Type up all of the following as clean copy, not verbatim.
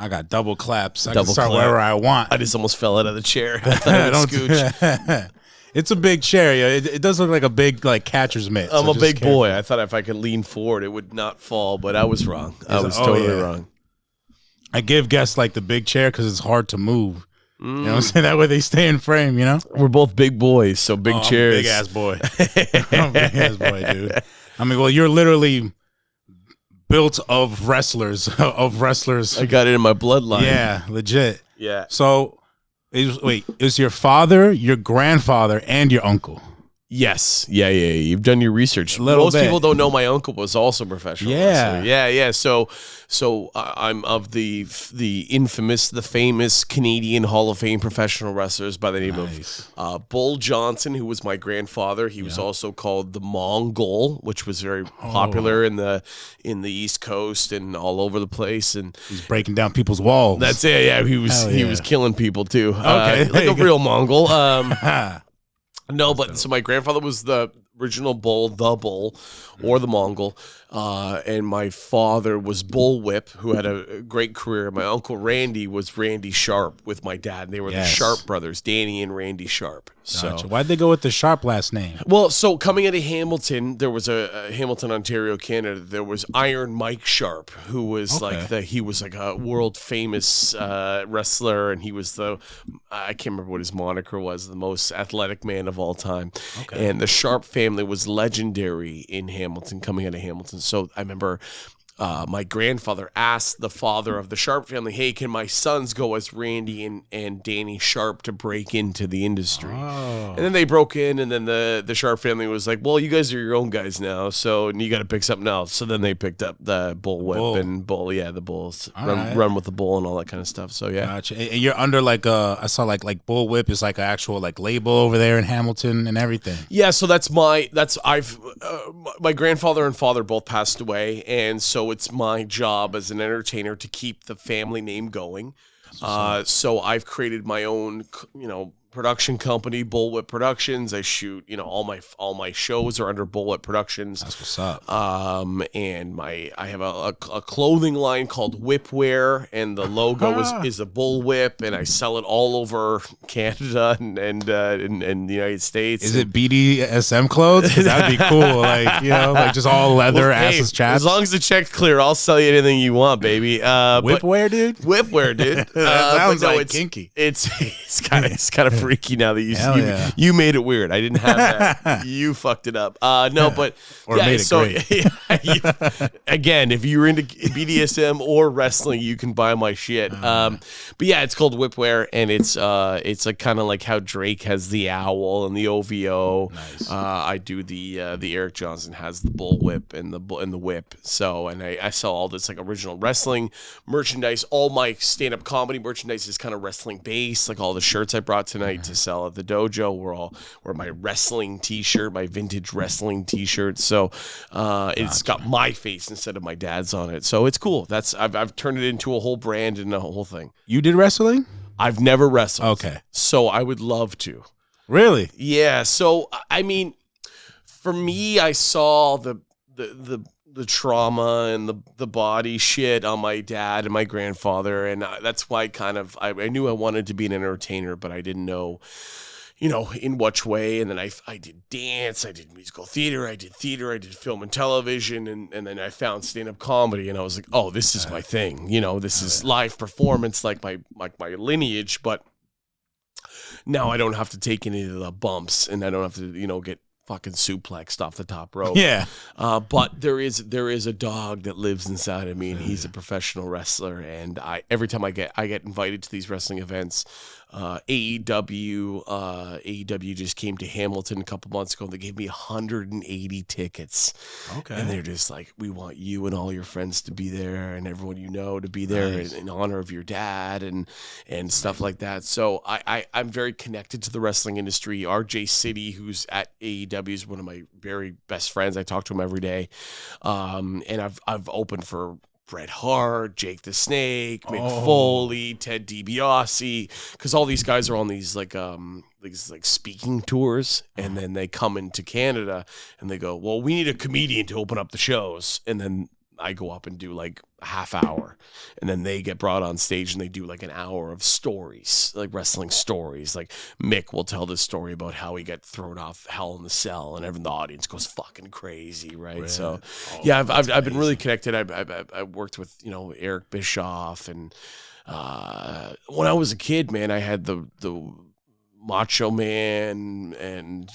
got double claps. I Double can start clap. wherever I want. I just almost fell out of the chair. I thought I would scooch. It's a big chair. Yeah, it does look like a big catcher's mitt. I'm so a just big careful. boy. I thought if I could lean forward, it would not fall, but I was wrong. I was totally wrong. I give guests like the big chair because it's hard to move. You know what I'm saying? That way they stay in frame, you know? We're both big boys, so big chairs. I'm a big-ass boy. I'm a big-ass boy, dude. I mean, well, you're literally built of wrestlers. I got it in my bloodline. Yeah, legit. Yeah. So, it was your father, your grandfather, and your uncle. Yes. Yeah. You've done your research. Most people don't know my uncle was also a professional wrestler. Yeah. So I'm of the infamous, the famous Canadian Hall of Fame professional wrestlers by the name of Bull Johnston, who was my grandfather. He was also called the Mongol, which was very popular in the East Coast and all over the place. And he's breaking down people's walls. That's it. Yeah, he was killing people too. Okay, like a real Mongol. No, but so my grandfather was the original Bull, the Bull, or the Mongol, and my father was Bull Whip, who had a great career. My uncle Randy was Randy Sharp with my dad. And they were the Sharp brothers, Danny and Randy Sharp. Gotcha. Why'd they go with the Sharp last name? Well, so coming out of Hamilton, there was a Hamilton, Ontario, Canada. There was Iron Mike Sharp, who was he was like a world famous wrestler, and he was I can't remember what his moniker was, the most athletic man of all time. Okay. And the Sharp family was legendary in Hamilton, coming out of Hamilton. So I remember my grandfather asked the father of the Sharp family, hey, can my sons go as Randy and Danny Sharp to break into the industry? And then they broke in, and then the Sharp family was like, well, you guys are your own guys now, and you got to pick something else. So then they picked up the Bull Whip and Bull, the Bulls, run with the Bull and all that kind of stuff. So, yeah. Gotcha. And you're under I saw like Bull Whip is like an actual label over there in Hamilton and everything. Yeah, so my grandfather and father both passed away, and so it's my job as an entertainer to keep the family name going. So I've created my own, production company, Bullwhip Productions. I shoot, all my shows are under Bullwhip Productions. That's what's up. And I have a clothing line called Whipwear, and the logo is a bullwhip, and I sell it all over Canada and the United States. Is it BDSM clothes? 'Cause that'd be cool. Just all leather, assless chaps. As long as the check's clear, I'll sell you anything you want, baby. Whipwear, dude. Whipwear, dude. That sounds kinky. It's kind of freaky now that you made it weird. I didn't have that. You fucked it up. No, but made it great. Again, if you're into BDSM or wrestling, you can buy my shit. But yeah, it's called Whipwear, and it's like kind of like how Drake has the owl and the OVO. Nice. I do the Eric Johnston has the bull whip and the whip. So, and I sell all this original wrestling merchandise. All my stand-up comedy merchandise is kind of wrestling based, like all the shirts I brought tonight to sell at the dojo were my wrestling t-shirt, my vintage wrestling t-shirt. So it's got my face instead of my dad's on it. So it's cool. I've turned it into a whole brand and a whole thing. You did wrestling? I've never wrestled. Okay. So I would love to. Really? Yeah. So I mean, for me, I saw the trauma and the body shit on my dad and my grandfather, and that's why I knew I wanted to be an entertainer, but I didn't know, in which way. And then I did dance, I did musical theater, I did film and television, and then I found stand-up comedy, and I was like, oh, this is my thing. This is live performance, like my lineage, but now I don't have to take any of the bumps, and I don't have to, get fucking suplexed off the top rope. Yeah. But there is a dog that lives inside of me, and he's a professional wrestler. And every time I get invited to these wrestling events, AEW just came to Hamilton a couple months ago, and they gave me 180 tickets. Okay. And they're just like, we want you and all your friends to be there, and everyone to be there in honor of your dad and stuff like that. So I'm very connected to the wrestling industry. RJ City, who's at AEW, is one of my very best friends. I talk to him every day. And I've opened for Bret Hart, Jake the Snake, Mick Foley, Ted DiBiase, because all these guys are on these speaking tours, and then they come into Canada and they go, well, we need a comedian to open up the shows, and then I go up and do like a half hour, and then they get brought on stage and they do like an hour of stories, like wrestling stories. Like Mick will tell this story about how he got thrown off Hell in the Cell, and everyone, the audience goes fucking crazy, right? Really? So, yeah, I've been really connected. I worked with Eric Bischoff, and when I was a kid, man, I had the Macho Man, and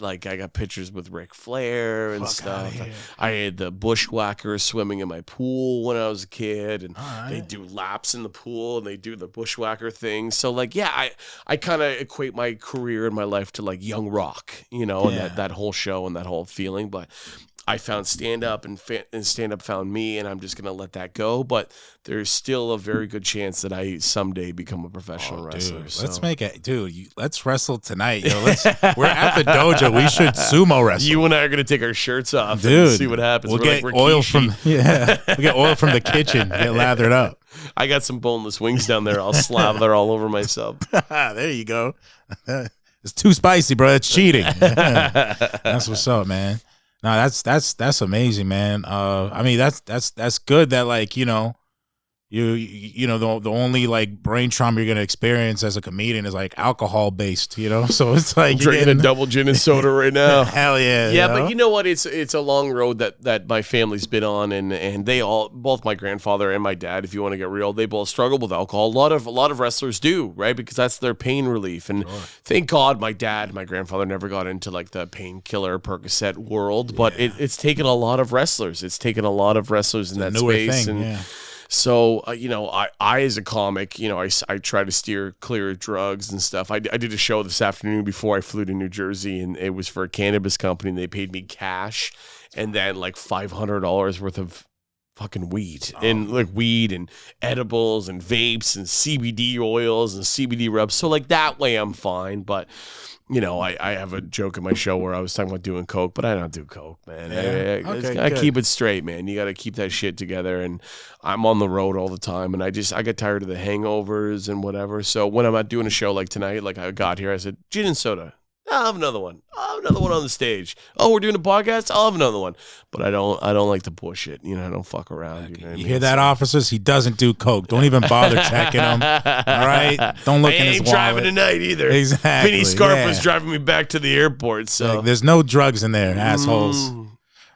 like I got pictures with Ric Flair and stuff. I had the bushwhackers swimming in my pool when I was a kid, and they do laps in the pool and they do the bushwhacker thing. So like, yeah, I kind of equate my career and my life to like Young Rock, and that whole show and that whole feeling. But I found stand-up, and stand-up found me, and I'm just going to let that go. But there's still a very good chance that I someday become a professional wrestler. Dude, so. let's make it. Dude, let's wrestle tonight. We're at the dojo. We should sumo wrestle. You and I are going to take our shirts off and see what happens. We'll get oil from the kitchen. Get lathered up. I got some boneless wings down there. I'll slather all over myself. There you go. It's too spicy, bro. It's cheating. That's what's up, man. No, that's amazing, man. I mean, that's good that like, the only like brain trauma you're gonna experience as a comedian is like alcohol based, So it's like I'm drinking a double gin and soda right now. Hell yeah. Yeah, but you know what? It's a long road that my family's been on, and they all, both my grandfather and my dad, if you want to get real, they both struggle with alcohol. A lot of wrestlers do, right? Because that's their pain relief. And thank God my dad and my grandfather never got into like the painkiller Percocet world, but it's taken a lot of wrestlers. It's taken a lot of wrestlers in that space. So, I as a comic, I try to steer clear of drugs and stuff. I did a show this afternoon before I flew to New Jersey, and it was for a cannabis company, and they paid me cash and then like $500 worth of fucking weed and like weed and edibles and vapes and CBD oils and CBD rubs. So like that way I'm fine. But I have a joke in my show where I was talking about doing coke, but I don't do coke, man. I keep it straight, man. You got to keep that shit together. And I'm on the road all the time, and I get tired of the hangovers and whatever. So when I'm not doing a show like tonight, like I got here, I said, gin and soda. I'll have another one. I'll have another one on the stage. Oh, we're doing a podcast? I'll have another one. But I don't like to push it. I don't fuck around. You hear that, officers? He doesn't do coke. Don't even bother checking him. All right? Don't look in his wallet. I ain't driving tonight either. Exactly. Vinny Scarp was driving me back to the airport. So there's no drugs in there, assholes.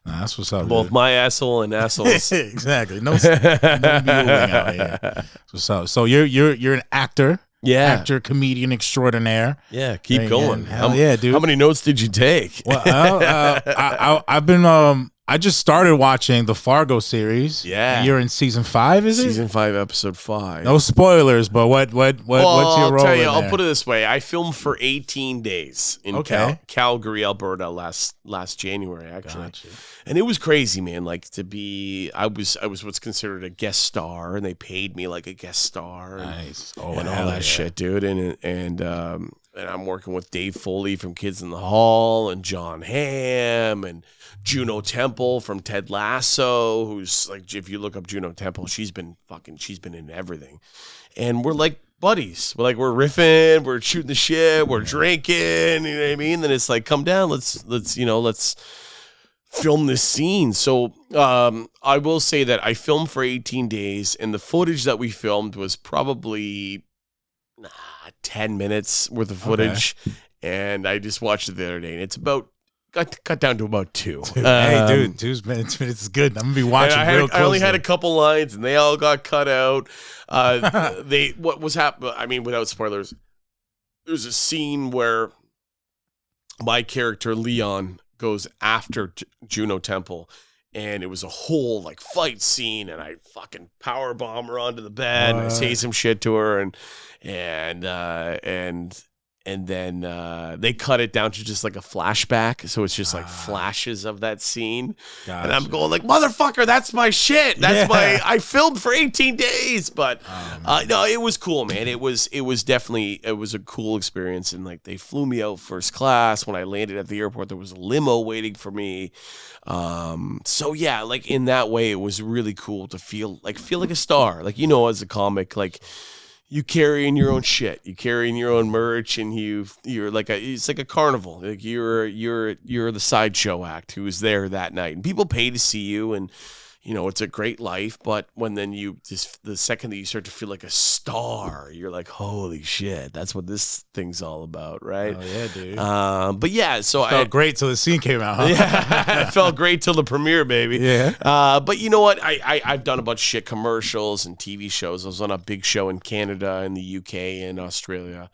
That's what's up. Both my asshole and assholes. Exactly. No muling out here. That's what's up. So you're an actor. Yeah, actor, comedian extraordinaire. Yeah, keep going. Hell yeah, dude. How many notes did you take? Well, I've been. I just started watching the Fargo series. Yeah, you're in season 5, is it? Season 5, episode 5. No spoilers, but what's your role? I'll tell you. I'll put it this way: I filmed for 18 days in Calgary, Alberta, last January, actually. Gotcha. And it was crazy, man. Like I was what's considered a guest star, and they paid me like a guest star, nice, and all that shit, dude. And I'm working with Dave Foley from Kids in the Hall, and John Hamm, and Juno Temple from Ted Lasso, who's like, if you look up Juno Temple, she's been in everything, and we're like buddies. We're riffing, we're shooting the shit, we're drinking. You know what I mean? Then it's like, come down, let's film this scene. So I will say that I filmed for 18 days, and the footage that we filmed was probably 10 minutes worth of footage. And I just watched it the other day, and it's about cut down to about 2. Hey, dude, 2 minutes is good. I'm gonna be watching real closely. I only had a couple lines, and they all got cut out. What was happening? I mean, without spoilers, there's a scene where my character Leon goes after Juno Temple, and it was a whole like fight scene, and I fucking power bomb her onto the bed, and I say some shit to her, and then they cut it down to just like a flashback, so it's just like flashes of that scene. Gotcha. And I'm going like, motherfucker, that's my shit. That's I filmed for 18 days, but no, it was cool, man. It was a cool experience, and like they flew me out first class. When I landed at the airport, there was a limo waiting for me. So yeah, like in that way, it was really cool to feel like a star, like as a comic, like. you carry in your own shit. You carry in your own merch, and you're like it's like a carnival. Like you're the sideshow act who was there that night, and people pay to see you, and it's a great life. But when then the second that you start to feel like a star, you're like, holy shit, that's what this thing's all about, right? Oh yeah, dude. But yeah, so it felt great till the scene came out. Huh? Yeah, it felt great till the premiere, baby. Yeah. But you know what? I've done a bunch of shit, commercials and TV shows. I was on a big show in Canada, in the UK, and Australia.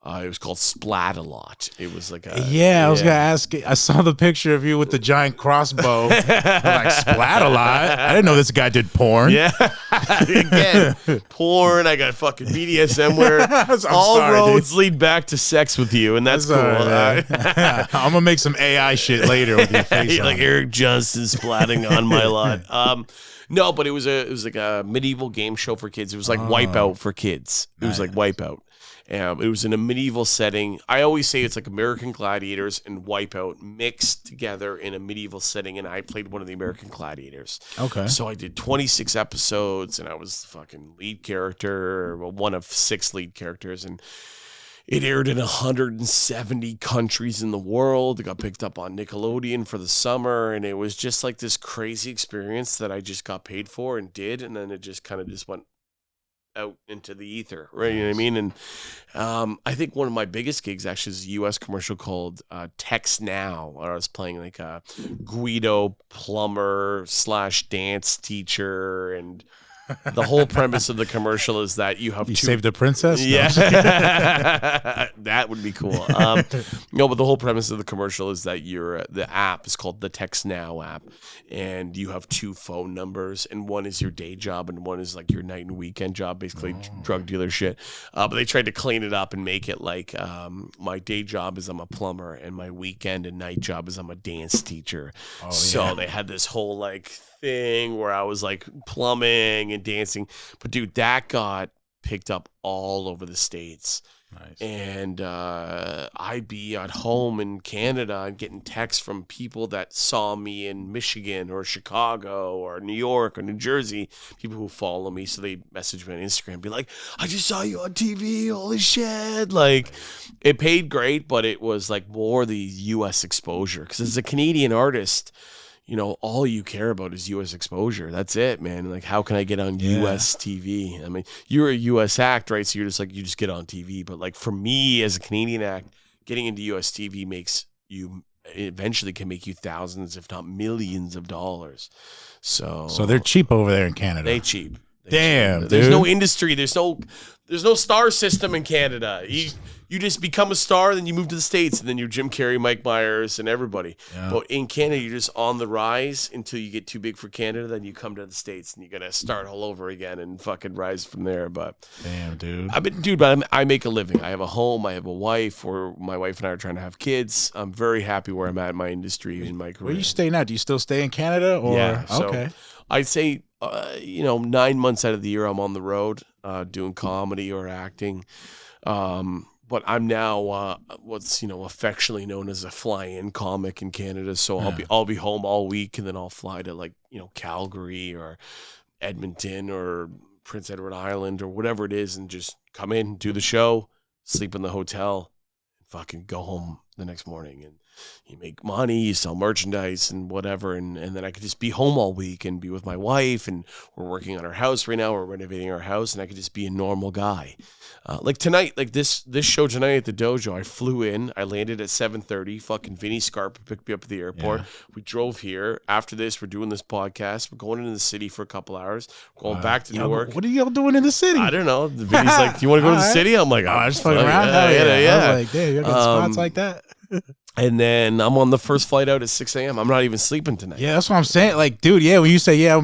It was called Splat a lot. It was like I was gonna ask. I saw the picture of you with the giant crossbow. I'm like, Splat a lot. I didn't know this guy did porn. Yeah, again, porn. I got fucking BDSM where all roads lead back to sex with you, and that's cool. Right, I'm gonna make some AI shit later with your face. Like Eric Johnston splatting on my lot. No, but it was like a medieval game show for kids. It was like Wipeout for kids. It was like Wipeout. It was in a medieval setting. I always say it's like American Gladiators and Wipeout mixed together in a medieval setting, and I played one of the American Gladiators. Okay. So I did 26 episodes, and I was the fucking lead character, one of 6 lead characters, and it aired in 170 countries in the world. It got picked up on Nickelodeon for the summer, and it was just like this crazy experience that I just got paid for and did, and then it just kind of just went out into the ether, right? You know what I mean? And I think one of my biggest gigs actually is a U.S. commercial called Text Now, where I was playing like a Guido plumber / dance teacher, and the whole premise of the commercial is that you have saved a princess. Yeah, that would be cool. No, but the whole premise of the commercial is that the app is called the Text Now app, and you have 2 phone numbers, and one is your day job, and one is like your night and weekend job, basically drug dealer shit. But they tried to clean it up and make it like my day job is I'm a plumber, and my weekend and night job is I'm a dance teacher. So they had this whole like thing where I was like plumbing and dancing, but dude, that got picked up all over the States. Nice. And I'd be at home in Canada and getting texts from people that saw me in Michigan or Chicago or New York or New Jersey, people who follow me. So they message me on Instagram, be like, I just saw you on TV. Holy shit. Like, it paid great, but it was like more the U.S. exposure. Because as a Canadian artist, all you care about is U.S. exposure. That's it, man. Like, how can I get on U.S. TV? I mean, you're a U.S. act, right? So you're just like, you just get on TV. But like for me as a Canadian act, getting into U.S. TV eventually can make you thousands, if not millions of dollars. So they're cheap over there in Canada. They cheap. Damn, dude. There's no industry. There's no star system in Canada. You just become a star, then you move to the States, and then you're Jim Carrey, Mike Myers, and everybody. Yeah. But in Canada, you're just on the rise until you get too big for Canada. Then you come to the States, and you got to start all over again and fucking rise from there. But damn, dude. I make a living. I have a home. I have a wife. Or my wife and I are trying to have kids. I'm very happy where I'm at in my industry, in my career. Where you stay now? Do you still stay in Canada? Or? Yeah. Okay. So I'd say, 9 months out of the year, I'm on the road doing comedy or acting. But I'm now what's affectionately known as a fly-in comic in Canada. So I'll be home all week, and then I'll fly to like Calgary or Edmonton or Prince Edward Island or whatever it is, and just come in, do the show, sleep in the hotel, and fucking go home the next morning. And you make money, you sell merchandise and whatever, and then I could just be home all week and be with my wife, and we're working on our house right now. We're renovating our house, and I could just be a normal guy. Like tonight, like this show tonight at the Dojo, I flew in, I landed at 7:30. Fucking Vinny Scarpa picked me up at the airport. Yeah. We drove here. After this, we're doing this podcast. We're going into the city for a couple hours. Going back to Newark. What are y'all doing in the city? I don't know. Vinny's like, "Do you want to go to the city?" I'm like, "I'm just fucking around." Yeah. I was like, "Damn, you're getting spots like that." And then I'm on the first flight out at 6 a.m. I'm not even sleeping tonight. Yeah, that's what I'm saying. Like, dude, when you say, I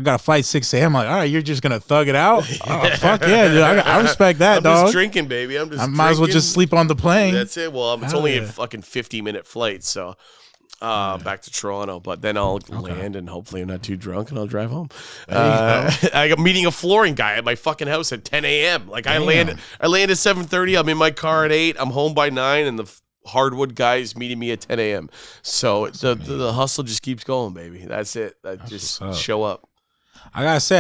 got a flight 6 a.m., I'm like, all right, you're just going to thug it out? Oh, fuck yeah, dude. I respect that, dog. I'm just drinking, baby. I might as well just sleep on the plane. That's it. Well, it's only a fucking 50-minute flight, so back to Toronto. But then I'll land, and hopefully I'm not too drunk, and I'll drive home. I got meeting a flooring guy at my fucking house at 10 a.m. Like, I land at 7:30. I'm in my car at 8. I'm home by 9, and the hardwood guys meeting me at 10 a.m. So the hustle just keeps going, baby. That's it. Just show up. I gotta say,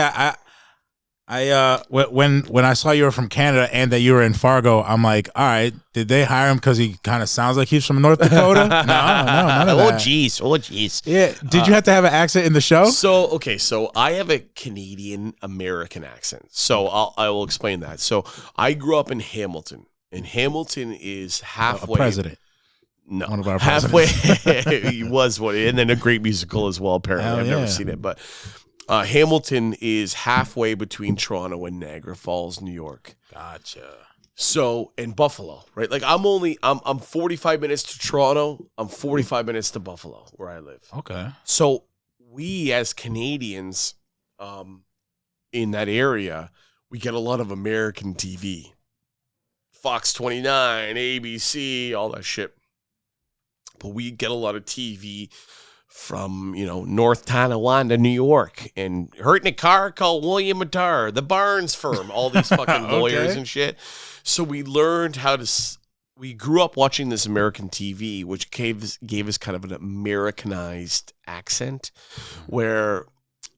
When I saw you were from Canada and that you were in Fargo, I'm like, all right, did they hire him because he kind of sounds like he's from North Dakota? No, none of that. Oh jeez. Yeah, did you have to have an accent in the show? So I have a Canadian American accent. So I will explain that. So I grew up in Hamilton, and Hamilton is halfway. A president. No, one of our halfway. presidents. He was one, and then a great musical as well. Apparently, I've never seen it, but. Hamilton is halfway between Toronto and Niagara Falls, New York. Gotcha. So, and Buffalo, right? Like I'm 45 minutes to Toronto. I'm 45 minutes to Buffalo, where I live. Okay. So we as Canadians, in that area, we get a lot of American TV. Fox 29, ABC, all that shit. But we get a lot of TV from, North Tonawanda, New York, and Hurt in a Car called William Mattar, the Barnes firm, all these fucking lawyers and shit. So we learned we grew up watching this American TV, which gave us kind of an Americanized accent, where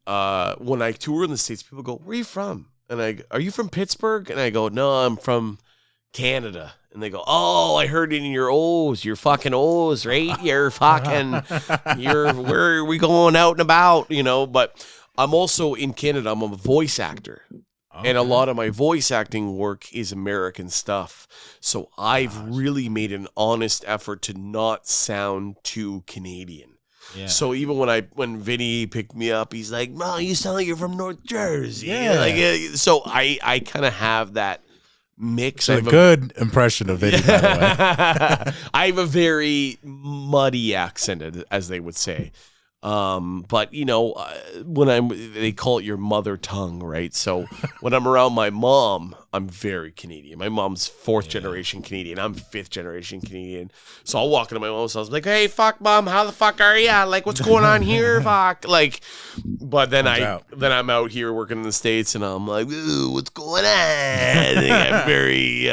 when I tour in the States, people go, "Where are you from?" And are you from Pittsburgh? And I go, "No, I'm from Canada." And they go, "Oh, I heard it in your O's. You're fucking O's, right? Where are we going out and about?" But I'm also in Canada. I'm a voice actor. Okay. And a lot of my voice acting work is American stuff. So I've really made an honest effort to not sound too Canadian. Yeah. So even when Vinny picked me up, he's like, "No, you sound like you're from North Jersey." Yeah. So I kind of have that mix. It's a good impression of Vinny, by the way. I have a very muddy accent, as they would say. But they call it your mother tongue, right? So when I'm around my mom, I'm very Canadian. My mom's fourth generation Canadian. I'm fifth generation Canadian. So I'll walk into my mom's house, like, "Hey, fuck, mom, how the fuck are ya? Like, what's going on here? Fuck." Like, but then I'm out here working in the States, and I'm like, "Ooh, what's going on?" I'm very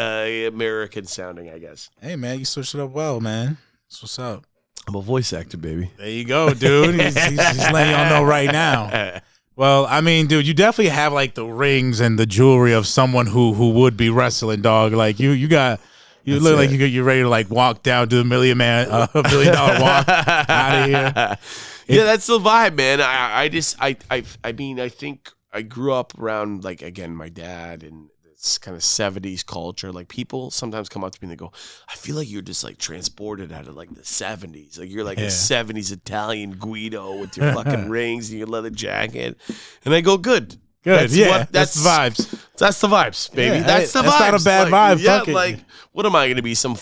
American sounding, I guess. Hey, man, you switched it up well, man. That's what's up. I'm a voice actor, baby. There you go, dude. He's letting y'all know right now. Well, I mean, dude, you definitely have like the rings and the jewelry of someone who would be wrestling, dog. Like you look like you're ready to like walk down to the $1 million walk out of here. Yeah, that's the vibe, man. I think I grew up around, like, again, my dad and this kind of 70s culture. Like, people sometimes come up to me and they go, "I feel like you're just like transported out of like the 70s. Like, you're like a 70s Italian Guido with your fucking rings and your leather jacket." And I go, Good. That's the vibes. That's the vibes, baby. Yeah, that's the vibes. That's not a bad vibe. Yeah, fuck like, what am I going to be? Some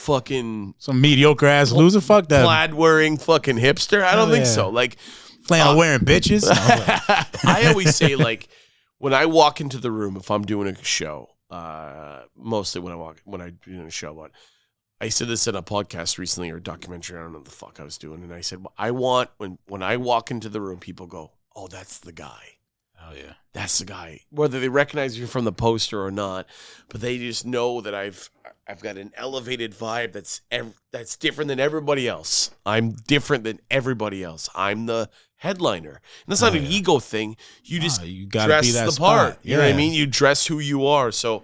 mediocre ass loser? Fuck that. Plaid wearing fucking hipster? I don't think so. Like, flannel wearing bitches. I always say, like, when I walk into the room, if I'm doing a show, mostly when I'm doing a show, but I said this in a podcast recently or a documentary. I don't know what the fuck I was doing, and I said, I want when I walk into the room, people go, "Oh, that's the guy." Oh yeah, that's the guy. Whether they recognize you from the poster or not, but they just know that I've got an elevated vibe that's different than everybody else. I'm different than everybody else. I'm the headliner. And that's not an ego thing. You just you gotta dress be that the part. Yeah. You know what I mean? You dress who you are. So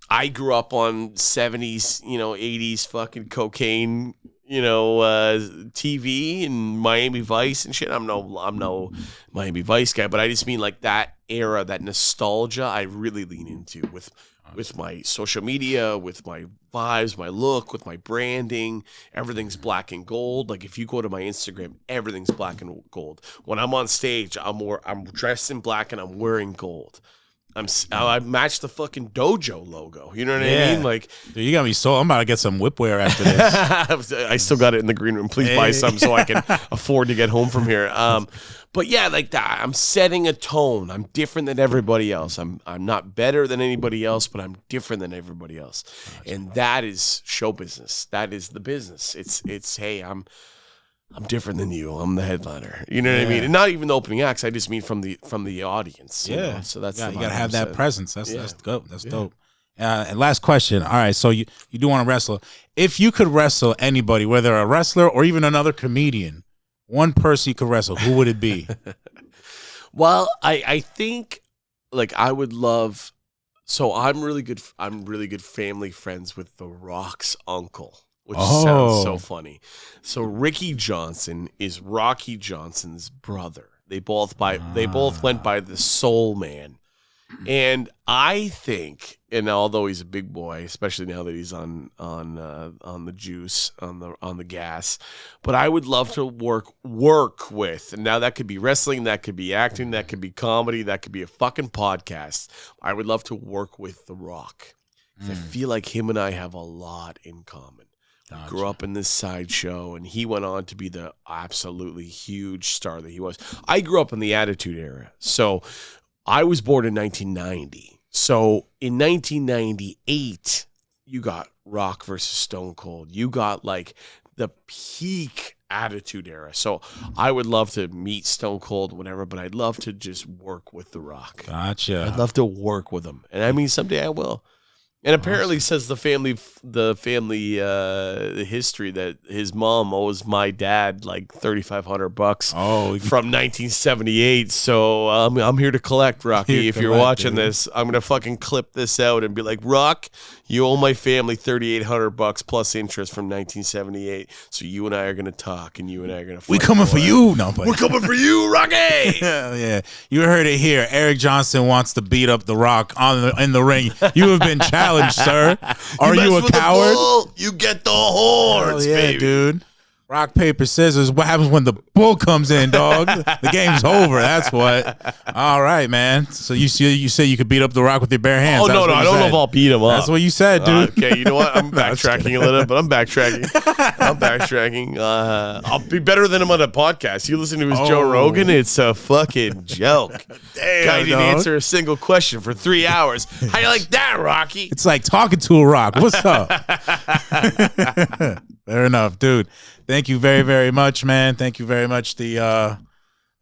I grew up on 70s, 80s fucking cocaine, TV and Miami Vice and shit. I'm no Miami Vice guy, but I just mean like that era, that nostalgia I really lean into with my social media, with my vibes, my look, with my branding. Everything's black and gold. Like, if you go to my Instagram, everything's black and gold. When I'm on stage, I'm dressed in black and I'm wearing gold. I match the fucking Dojo logo. You know what I mean? Like, dude, you got me so. I'm about to get some whipwear after this. I still got it in the green room. Please buy some so I can afford to get home from here. But yeah, like that. I'm setting a tone. I'm different than everybody else. I'm not better than anybody else, but I'm different than everybody else. And that is show business. That is the business. It's hey, I'm different than you. I'm the headliner. You know what I mean? And not even the opening acts. I just mean from the audience. You know? So that's you gotta have that presence. That's dope. That's dope. And last question. All right, so you do want to wrestle. If you could wrestle anybody, whether a wrestler or even another comedian, one person you could wrestle, who would it be? Well, I think like I would love. So I'm really good family friends with The Rock's uncle, which sounds so funny. So Ricky Johnson is Rocky Johnson's brother. They both went by the Soul Man. And I think, and although he's a big boy, especially now that he's on the juice, on the gas, but I would love to work with. And now that could be wrestling, that could be acting, that could be comedy, that could be a fucking podcast. I would love to work with The Rock. I feel like him and I have a lot in common. Gotcha. Grew up in this sideshow, and he went on to be the absolutely huge star that he was. I grew up in the Attitude Era, so I was born in 1990. So in 1998, you got Rock versus Stone Cold. You got like the peak Attitude Era. So I would love to meet Stone Cold, whatever, but I'd love to just work with The Rock. Gotcha. I'd love to work with him. And I mean, someday I will. And apparently says the family history that his mom owes my dad like $3,500 from 1978. So I'm here to collect, Rocky. If you're watching this, I'm gonna fucking clip this out and be like, Rock, you owe my family $3,800 plus interest from 1978. So you and I are gonna talk, and you and I are gonna. We coming for you, no, we're coming for you, Rocky. Hell yeah, you heard it here. Eric Johnston wants to beat up The Rock in the ring. You have been challenged. Sir, are you a coward? You get the horns, baby, dude. Rock, paper, scissors. What happens when the bull comes in, dog? The game's over. That's what. All right, man. So you say you could beat up The Rock with your bare hands. Oh, no, I don't know if I'll beat him up. That's what you said, dude. Okay, you know what? I'm backtracking a little bit, but I'm backtracking. I'll be better than him on a podcast. You listen to his Joe Rogan, it's a fucking joke. Damn, guy didn't answer a single question for 3 hours. How you like that, Rocky? It's like talking to a rock. What's up? Fair enough, dude. Thank you very, very much, man. Thank you very much, the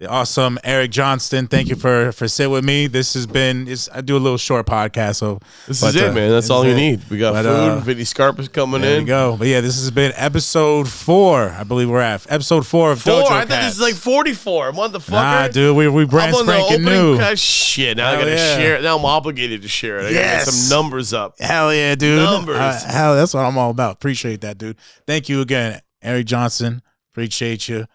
awesome Eric Johnston. Thank you for sitting with me. This has been. I do a little short podcast, so this is it, man. That's all you need. We got food. Vinny Scarpa's coming in. There you go. But yeah, this has been episode 4. I believe we're at episode 4 of Dojo. I think this is like 44. Motherfucker. Nah, dude, we brand spanking new. Shit. Now I gotta share it. Now I'm obligated to share it. I gotta get some numbers up. Hell yeah, dude. Numbers. Hell, that's what I'm all about. Appreciate that, dude. Thank you again, Eric Johnston. Appreciate you.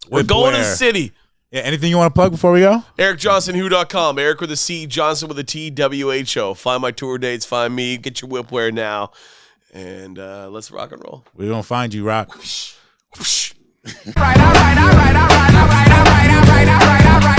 We're going to the city. Yeah, anything you want to plug before we go? EricJohnstonWho.com. Eric with a C, Johnson with a T, WHO. Find my tour dates, find me, get your whipwear now, and let's rock and roll. We're going to find you, Rock. Right, all right, all right, all right, all right, all right, all right, all right, all right.